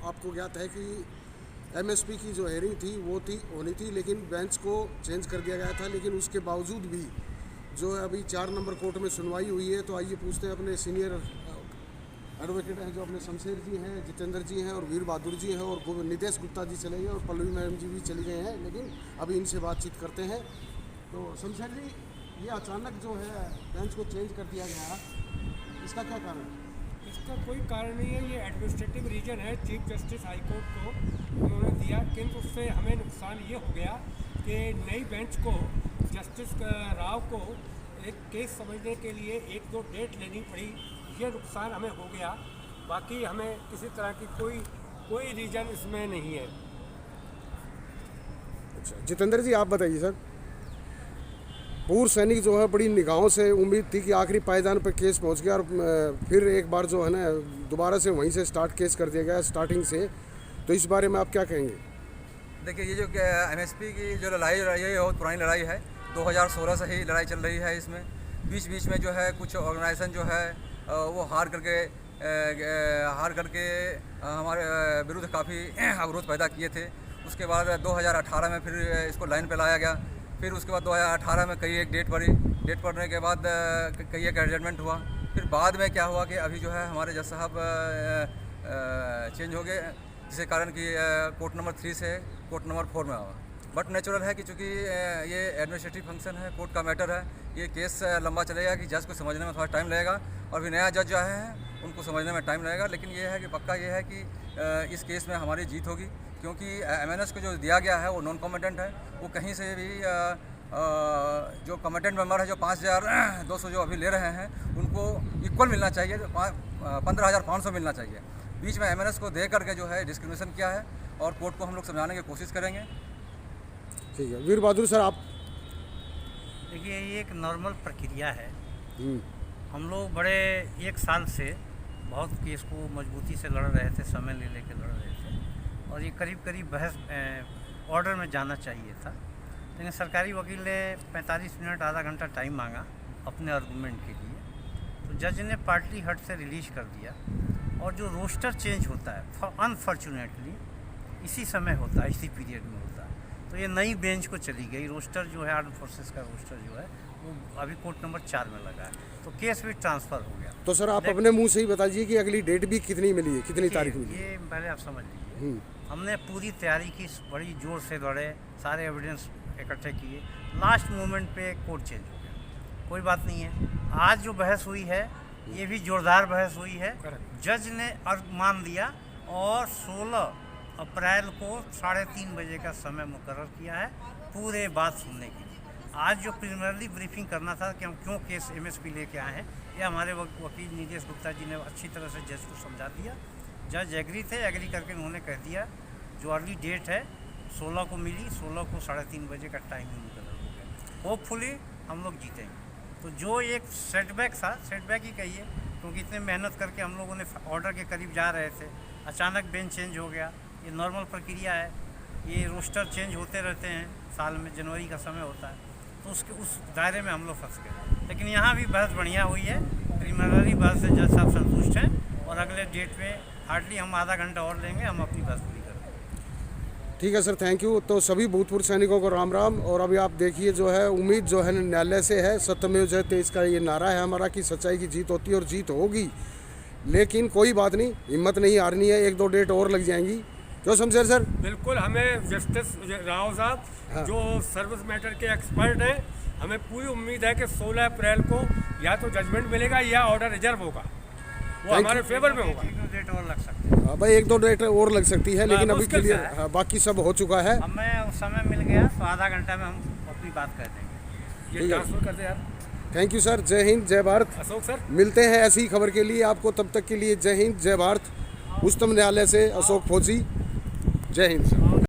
आपको ज्ञात है कि एमएसपी की जो हेयरिंग थी वो होनी थी, लेकिन बेंच को चेंज कर दिया गया था। लेकिन उसके बावजूद भी जो है अभी 4 नंबर कोर्ट में सुनवाई हुई है। तो आइए पूछते हैं अपने सीनियर एडवोकेट हैं जो अपने शमशेर जी हैं, जितेंद्र जी हैं और वीर बहादुर जी हैं, और नितेश गुप्ता जी चले गए और पल्लवी मैडम जी भी चली गए हैं, लेकिन अभी इनसे बातचीत करते हैं। तो शमशेर जी, ये अचानक जो है बेंच को चेंज कर दिया गया, इसका क्या कारण है? इसका कोई कारण नहीं है, ये एडमिनिस्ट्रेटिव रीजन है चीफ जस्टिस हाई कोर्ट को उन्होंने दिया, किंतु उससे हमें नुकसान ये हो गया कि नई बेंच को जस्टिस राव को एक केस समझने के लिए 1-2 डेट लेनी पड़ी, ये नुकसान हमें हो गया। बाकी हमें किसी तरह की कोई रीजन इसमें नहीं है। अच्छा जितेंद्र जी, आप बताइए सर। पूर्व सैनिक जो है बड़ी निगाहों से उम्मीद थी कि आखिरी पायदान पर केस पहुंच गया, और फिर एक बार जो है ना दोबारा से वहीं से स्टार्ट केस कर दिया गया स्टार्टिंग से। तो इस बारे में आप क्या कहेंगे? देखिए, ये जो एमएसपी की जो लड़ाई है बहुत पुरानी लड़ाई है, 2016 से ही लड़ाई चल रही है। इसमें बीच में जो है कुछ ऑर्गेनाइजेशन जो है वो हार करके हमारे विरुद्ध काफ़ी अवरोध पैदा किए थे। उसके बाद 2018 में फिर इसको लाइन पे लाया गया। फिर उसके बाद 2018 में कई एक डेट पड़ने के बाद कई एक एडजमेंट हुआ। फिर बाद में क्या हुआ कि अभी जो है हमारे जज साहब चेंज हो गए, जिसके कारण कि कोर्ट नंबर 3 से कोर्ट नंबर 4 में आवा। बट नेचुरल है कि चूँकि ये एडमिनिस्ट्रेटिव फंक्शन है, कोर्ट का मैटर है, ये केस लंबा चलेगा कि जज को समझने में थोड़ा टाइम लगेगा, और भी नया जज जो आए हैं उनको समझने में टाइम लगेगा। लेकिन ये है कि पक्का ये है कि इस केस में हमारी जीत होगी, क्योंकि एमएनएस को जो दिया गया है वो नॉन कॉम्पिटेंट है। वो कहीं से भी जो कॉम्पिटेंट मेंबर है जो 5200 जो अभी ले रहे हैं उनको इक्वल मिलना चाहिए, 15,500 मिलना चाहिए। बीच में एमएनएस को दे करके जो है डिस्क्रिमिनेशन किया है, और कोर्ट को हम लोग समझाने की कोशिश करेंगे। ठीक है, वीर बहादुर सर आप। देखिए, ये एक नॉर्मल प्रक्रिया है। हम लोग बड़े 1 साल से बहुत केस को मजबूती से लड़ रहे थे, समय ले लेके लड़ रहे थे, और ये करीब बहस ऑर्डर में जाना चाहिए था। लेकिन सरकारी वकील ने 45 मिनट आधा घंटा टाइम मांगा अपने आर्गूमेंट के लिए, तो जज ने पार्टली हट से रिलीज कर दिया। और जो रोस्टर चेंज होता है अनफॉर्चुनेटली इसी समय होता है, इसी पीरियड में होता है। तो ये नई बेंच को चली गई। रोस्टर जो है आर्म फोर्सेस का रोस्टर जो है वो अभी कोर्ट नंबर 4 में लगा है, तो केस भी ट्रांसफ़र हो गया। तो सर आप अपने मुंह से ही बता दीजिए कि अगली डेट भी कितनी मिली है, कितनी तारीख मिली है? ये पहले आप समझ लीजिए, हमने पूरी तैयारी की, बड़ी जोर से लड़े, सारे एविडेंस इकट्ठे किए, लास्ट मोमेंट पे कोर्ट चेंज हो गया। कोई बात नहीं है। आज जो बहस हुई है ये भी जोरदार बहस हुई है। जज ने मान लिया और 16 अप्रैल को 3:30 बजे का समय मुकर्रर किया है पूरे बात सुनने के लिए। आज जो प्रिलिमिनरी ब्रीफिंग करना था कि हम क्यों केस एमएसपी लेके आए हैं, ये हमारे वकील नितेश गुप्ता जी ने अच्छी तरह से जज को समझा दिया। जज एग्री करके उन्होंने कह दिया जो अर्ली डेट है 16 को मिली, 16 को 3:30 बजे का टाइम मुकर्रर हो गया। होपफुली हम लोग जीतेंगे। तो जो एक सेटबैक था, सेटबैक ही कहिए, क्योंकि इतने मेहनत करके हम लोगों ने ऑर्डर के करीब जा रहे थे, अचानक बेंच चेंज हो गया। ये नॉर्मल प्रक्रिया है, ये रोस्टर चेंज होते रहते हैं, साल में जनवरी का समय होता है, तो उस दायरे में हम लोग फंस गए। लेकिन यहाँ भी बहस बढ़िया हुई है, प्रिलिमिनरी बहस से जज साहब संतुष्ट हैं, और अगले डेट में हार्डली हम आधा घंटा और लेंगे, हम अपनी बहस पूरी करेंगे। ठीक है सर, थैंक यू। तो सभी भूतपूर्व सैनिकों को राम राम। और अभी आप देखिए जो है उम्मीद जो है न्यायालय से है, सत्यमेव जयते इसका ये नारा है हमारा कि सच्चाई की जीत होती है और जीत होगी। लेकिन कोई बात नहीं, हिम्मत नहीं हारनी है, 1-2 डेट और लग जाएंगी। क्यों शमशेर सर? बिल्कुल, हमें जस्टिस राव साहब जो सर्विस मैटर के एक्सपर्ट हैं, हमें पूरी उम्मीद है कि 16 अप्रैल को या तो जजमेंट मिलेगा या ऑर्डर रिजर्व होगा, वो हमारे फेवर में होगा। 1-2 डेट और लग सकती है। हाँ भाई, 1-2 डेट और लग सकती है, लेकिन अभी क्लियर बाकी सब हो चुका है। हमें समय मिल गया तो आधा घंटा में हम अपनी बात कर देंगे। ये ट्रांसफर कर दे यार। थैंक यू सर, जय हिंद जय भारत। अशोक सर, मिलते हैं ऐसी खबर के लिए आपको, तब तक के लिए जय हिंद जय भारत। उच्चतम न्यायालय से अशोक फौजी, जय हिंद सर।